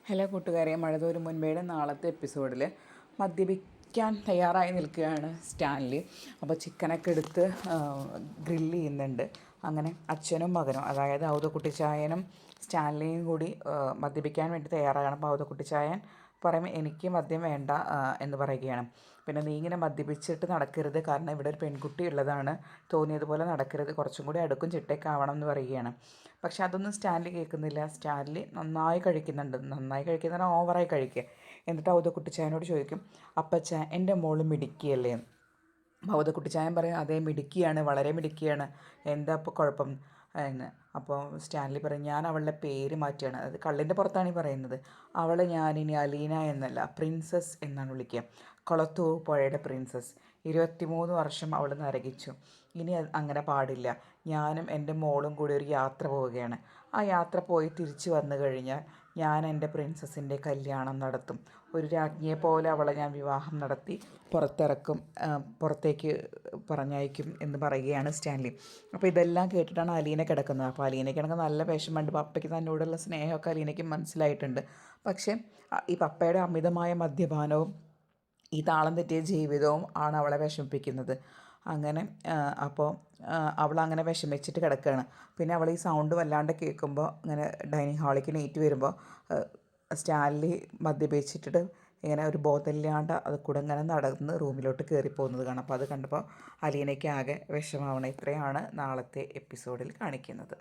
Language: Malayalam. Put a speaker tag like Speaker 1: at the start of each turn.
Speaker 1: ഹലോ കൂട്ടുകാരെ, മഴതോരും മുൻപേയുടെ നാളത്തെ എപ്പിസോഡിൽ മദ്യപിക്കാൻ തയ്യാറായി നിൽക്കുകയാണ് സ്റ്റാൻലി. അപ്പോൾ ചിക്കനൊക്കെ എടുത്ത് ഗ്രില്ല് ചെയ്യുന്നുണ്ട്. അങ്ങനെ അച്ഛനും മകനും, അതായത് ഔതക്കുട്ടിച്ചായനും സ്റ്റാൻലിയും കൂടി മദ്യപിക്കാൻ വേണ്ടി തയ്യാറാകണം. അപ്പോൾ ഔതക്കുട്ടിച്ചായൻ പറയുമ്പോൾ എനിക്ക് മദ്യം വേണ്ട എന്ന് പറയുകയാണ്. പിന്നെ നീ ഇങ്ങനെ മദ്യപിച്ചിട്ട് നടക്കരുത്, കാരണം ഇവിടെ ഒരു പെൺകുട്ടി ഉള്ളതാണ്, തോന്നിയതുപോലെ നടക്കരുത്, കുറച്ചും കൂടി അടുക്കും ചിട്ടയൊക്കെ ആവണം എന്ന് പറയുകയാണ്. പക്ഷെ അതൊന്നും സ്റ്റാൻലി കേൾക്കുന്നില്ല. സ്റ്റാൻലി നന്നായി കഴിക്കുന്നുണ്ട്, നന്നായി കഴിക്കുന്ന ഓവറായി കഴിക്കുക. എന്നിട്ട് ഔതക്കുട്ടിച്ചായനോട് ചോദിക്കും, അപ്പച്ച എൻ്റെ മോള് മിടുക്കിയല്ലേ? ഔതക്കുട്ടിച്ചായൻ പറയും, അതേ മിടുക്കിയാണ്, വളരെ മിടുക്കിയാണ്, എന്താ ഇപ്പോൾ കുഴപ്പം എന്ന്. അപ്പോൾ സ്റ്റാൻലി പറയും, ഞാൻ അവളുടെ പേര് മാറ്റുകയാണ്. അത് കള്ളിൻ്റെ പുറത്താണ് ഈ പറയുന്നത്. അവളെ ഞാനിനി അലീന എന്നല്ല, പ്രിൻസസ് എന്നാണ് വിളിക്കുക. കൊളത്തൂർ പുഴയുടെ പ്രിൻസസ്. 23 വർഷം അവൾ നരകിച്ചു. ഇനി അങ്ങനെ പാടില്ല. ഞാനും എൻ്റെ മോളും കൂടി ഒരു യാത്ര പോവുകയാണ്. ആ യാത്ര പോയി തിരിച്ചു വന്നു കഴിഞ്ഞാൽ ഞാൻ എൻ്റെ പ്രിൻസസിൻ്റെ കല്യാണം നടത്തും. ഒരു രാജ്ഞിയെ പോലെ അവളെ ഞാൻ വിവാഹം നടത്തി പുറത്തേക്ക് പറഞ്ഞയക്കും എന്ന് പറയുകയാണ് സ്റ്റാൻലി. അപ്പോൾ ഇതെല്ലാം കേട്ടിട്ടാണ് അലീന കിടക്കുന്നത്. അപ്പോൾ അലീനയ്ക്കാണെങ്കിൽ നല്ല വിഷമമുണ്ട്. പപ്പയ്ക്ക് തന്നോടുള്ള സ്നേഹമൊക്കെ അലീനയ്ക്ക് മനസ്സിലായിട്ടുണ്ട്. പക്ഷേ ഈ പപ്പയുടെ അമിതമായ മദ്യപാനവും ഈ താളം തെറ്റിയ ജീവിതവും ആണ് അവളെ വിഷമിപ്പിക്കുന്നത്. അങ്ങനെ അപ്പോൾ അവളങ്ങനെ വിഷമിച്ചിട്ട് കിടക്കുകയാണ്. പിന്നെ അവൾ ഈ സൗണ്ട് വല്ലാണ്ട് കേൾക്കുമ്പോൾ ഇങ്ങനെ ഡൈനിങ് ഹാളിലേക്ക് നീറ്റ് വരുമ്പോൾ സ്റ്റാൻലി മദ്യപിച്ചിട്ട് ഇങ്ങനെ ഒരു ബോധമില്ലാണ്ട് അത് കൂടെ ഇങ്ങനെ നടന്ന് റൂമിലോട്ട് കയറിപ്പോകുന്നത് കാണാം. അപ്പോൾ അത് കണ്ടപ്പോൾ അലീനയ്ക്ക് ആകെ വിഷമാവണം. ഇത്രയാണ് നാളത്തെ എപ്പിസോഡിൽ കാണിക്കുന്നത്.